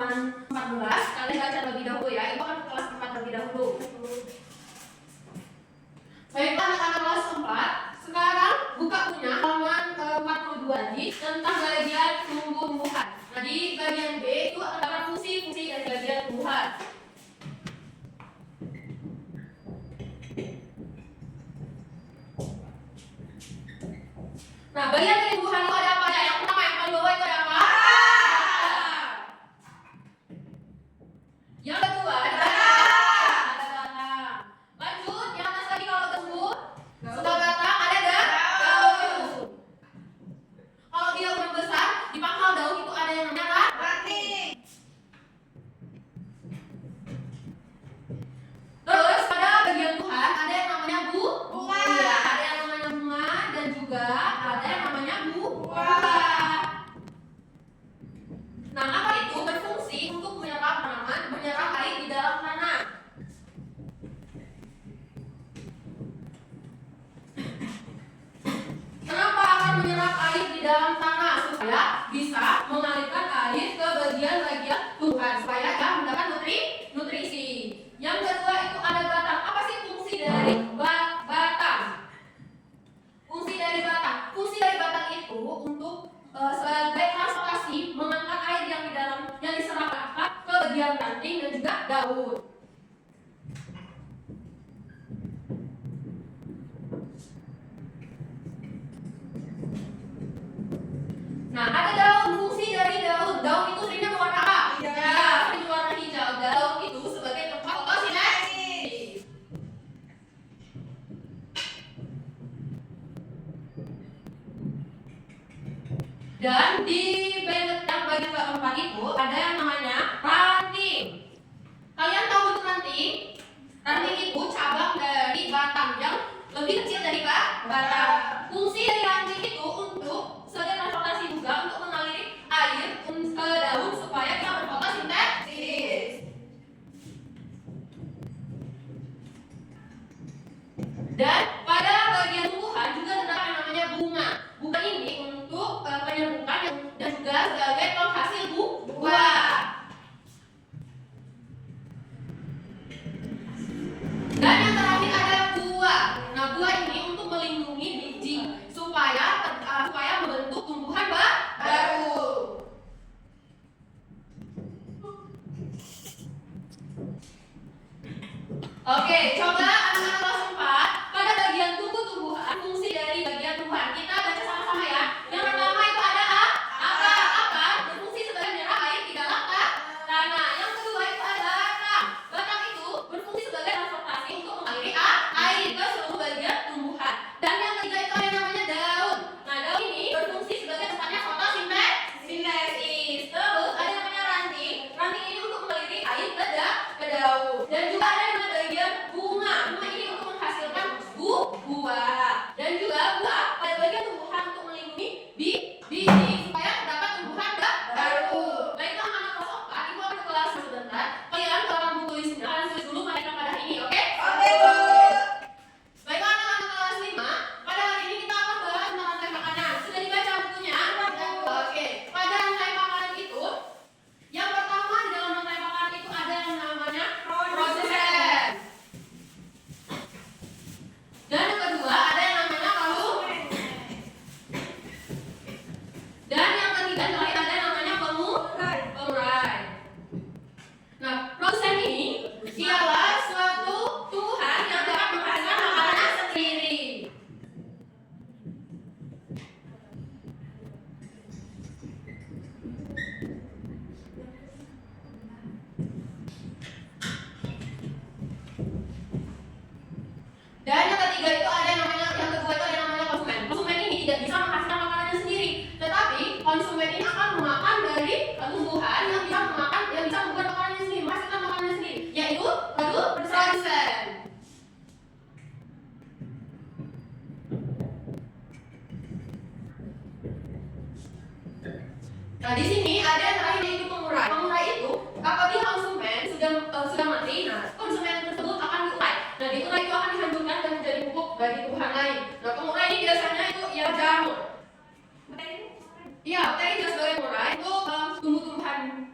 halaman 14. Kalian baca terlebih dahulu ya. Ibu akan ke kelas 4 terlebih dahulu. Baik, anak-anak kelas 4. Sekarang buka punya halaman 42 lagi tentang bagian tumbuh-tumbuhan. Nah, di bagian B itu terdapat fungsi-fungsi dari bagian tumbuhan. Nah, bagian dari tumbuhan itu ada apa ya? Yang pertama yang paling bawah itu ada apa? Yang kedua ada batang. Lanjut, yang atas lagi kalau tumbuh sudah batang ada daun. Kalau dia udah besar, di pangkal daun itu ada yang namanya ranting. Terus pada bagian Tuhan ada yang namanya bunga. Iya, ada yang namanya bunga dan juga ada yang namanya buah. Nah, apa itu? Berfungsi untuk menyerap tanaman, menyerap air di dalam tanah. Kenapa akan menyerap air di dalam tanah? Supaya bisa mengalirkan air ke bagian-bagian Tuhan, supaya dia mendapat nutrisi. Yang kedua itu ada batang. Apa sih fungsi dari batang? Fungsi dari batang itu untuk sebagai transportasi mengangkat air yang di dalam yang diserap ke bagian ranting dan juga daun. Nah, ada daun. Fungsi dari daun itu seringnya berwarna apa? Ya, sering warna hijau. Daun itu sebagai tempat fotosintesis. Dan di bagian keempat itu ada yang namanya ranting. Kalian tahu bentuk ranting? Ranting itu cabang dari batang yang lebih kecil dari batang. Fungsi dari ranting itu untuk sebagai transportasi juga untuk mengaliri air ke daun supaya kita berfotosintesis. Dan pada bagian tumbuhan juga terdapat yang namanya bunga. Bunga ini untuk penyerbukan dan juga sebagai penghasil buah. Dan yang terakhir ada buah. Nah, buah ini untuk melindungi biji supaya membentuk tumbuhan baru. Oke, coba anak-anak kelas 4 pada bagian tumbuh-tumbuhan, fungsi dari bagian tumbuhan. Kita baca sama-sama ya. Yang pertama itu ada akar, berfungsi sebagai menyerap air di dalam tanah. Yang kedua itu ada batang. Batang itu berfungsi sebagai transportasi untuk mengaliri air ke seluruh bagian tumbuhan. Dan yang ketiga itu ada yang namanya daun. Nah, daun ini berfungsi sebagai tempatnya fotosintesis. Terus ada yang namanya ranting. Ranting ini untuk mengaliri air ke daun. Dan juga ada yang namanya bagian bunga. Bunga ini untuk menghasilkan buah. Dan juga buah pada bagian tumbuhan untuk melindungi biji supaya terdapat tumbuhan baru. Baiklah anak kelas 4, ibu akan ke kelas sebentar. Kalian kalau buku tulisnya kalian tulis dulu materi pada hari ini, oke? Oke, Bu. Baiklah anak-anak kelas 5, pada hari ini kita akan bahas tentang rantai makanan. Sudah dibaca bukunya? Oke. Pada rantai makanan itu, yang pertama di dalam rantai makanan itu ada yang namanya produsen. Dan yang kedua ada yang namanya konsumen. Dan yang ketiga terakhir ada yang namanya pengurai. Nah, produsen ini ialah suatu tumbuhan yang dapat menghasilkan makanannya sendiri. Dan yang ketiga itu ada yang kedua itu ada yang namanya konsumen. Konsumen ini tidak bisa menghasilkan makanannya sendiri, tetapi konsumen ini akan memakan dari tumbuhan yang bisa membuat makanannya sendiri, menghasilkan makanannya sendiri, yaitu produsen. Nah, di sini ada yang terakhir yaitu pengurai. Pengurai itu apabila konsumen sudah mati, nah konsumen tersebut akan diurai. Nah, diurai itu akan dihancurkan dan menjadi pupuk bagi tumbuhan lain. Nah, pengurai ini biasanya itu ya jamur. Iya, materi juga sebagai pengurai untuk tumbuh-tumbuhan.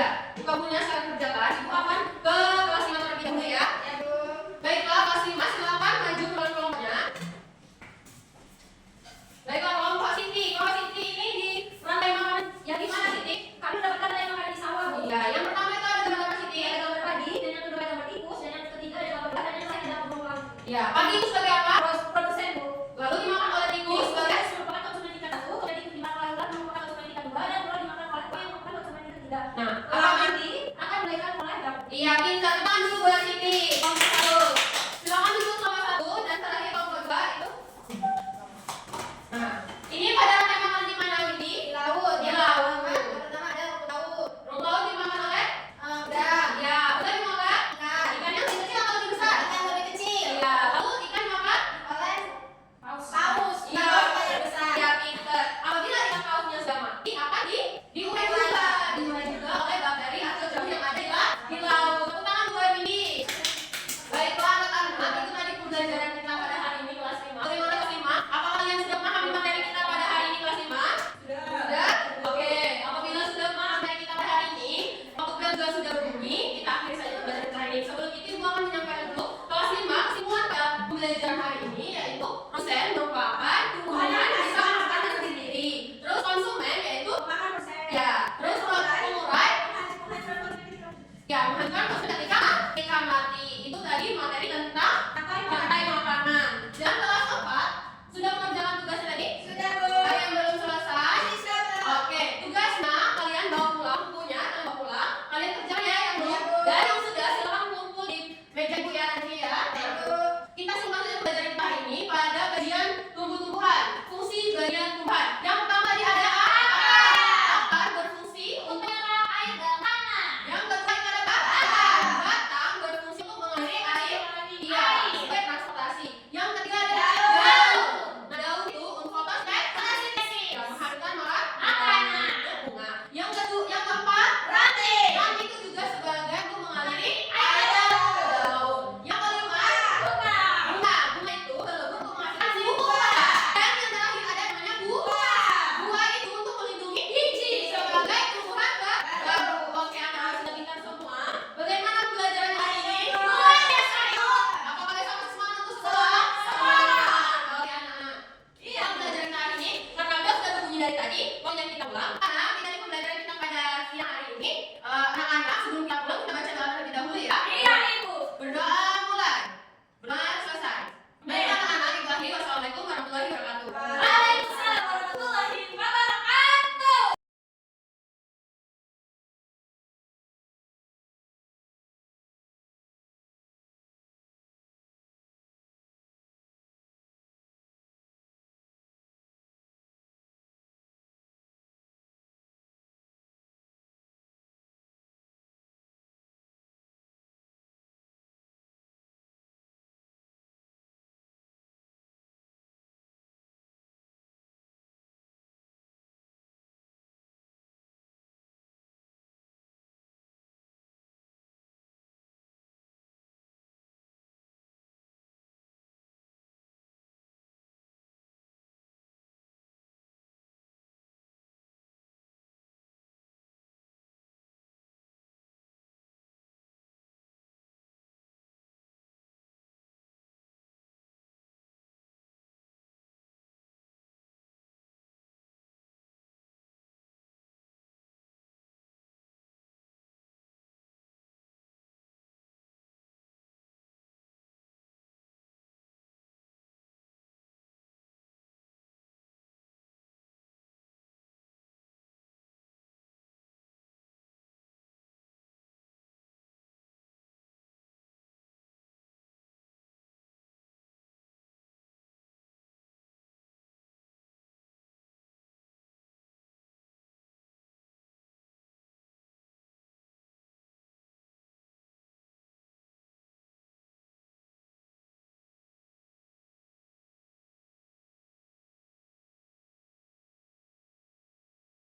Ya, buka bukunya sekarang kerjakan. Ibu akan ke kelas 5 terlebih dahulu ya. Ya, Bu. Baiklah, kelas 5 silakan maju ke kelompoknya. Baiklah, kelompok Siti. Kelompok Siti ini di rantai makanan yang di mana, Siti? Kami mendapatkan rantai makanan di sawah, Bu. Ya, yang pertama itu ada gambar apa, Siti? Ada gambar padi, dan yang kedua ada gambar tikus, dan yang ketiga ada gambar ular, dan yang terakhir ada gambar beruang. Ya, padi itu sebagai apa? Produsen, Bu. Lalu dimakan oleh tikus sebagai Tikus merupakan konsumen tingkat 1, kemudian tikus dimakan oleh ular merupakan konsumen tingkat 2, dan ular dimakan oleh buaya yang merupakan konsumen tingkat 3. Nah, Ular nanti akan melahirkan oleh berapa? iya, pintar